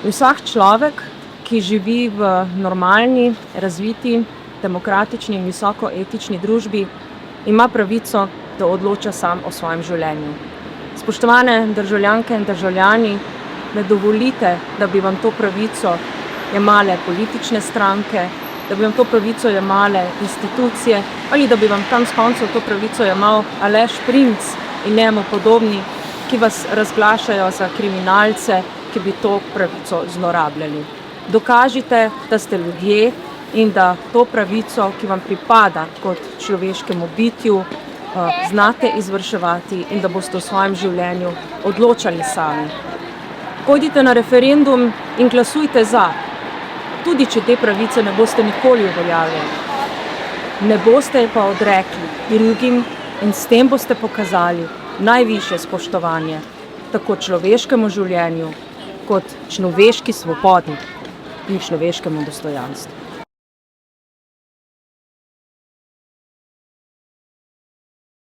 Vsak človek, ki živi v normalni, razviti, demokratični in visoko etični družbi, ima pravico, da odloča sam o svojem življenju. Spoštovane državljanke in državljani, ne dovolite, da bi vam to pravico jemale politične stranke, da bi vam to pravico jemale institucije ali da bi vam tam s koncev to pravico jemal Aleš Primc in njemu podobni, ki vas razglašajo za kriminalce, ki bi to pravico zlorabljali. Dokažite, da ste ljudje in da to pravico, ki vam pripada kot človeškemu bitju, znate izvrševati in da boste v svojem življenju odločali sami. Pojdite na referendum in glasujte za, tudi če te pravice ne boste nikoli uveljavili. Ne boste pa odrekli drugim in s tem boste pokazali najvišje spoštovanje tako človeškemu življenju kot človeški svobodi in človeškemu dostojanstvu.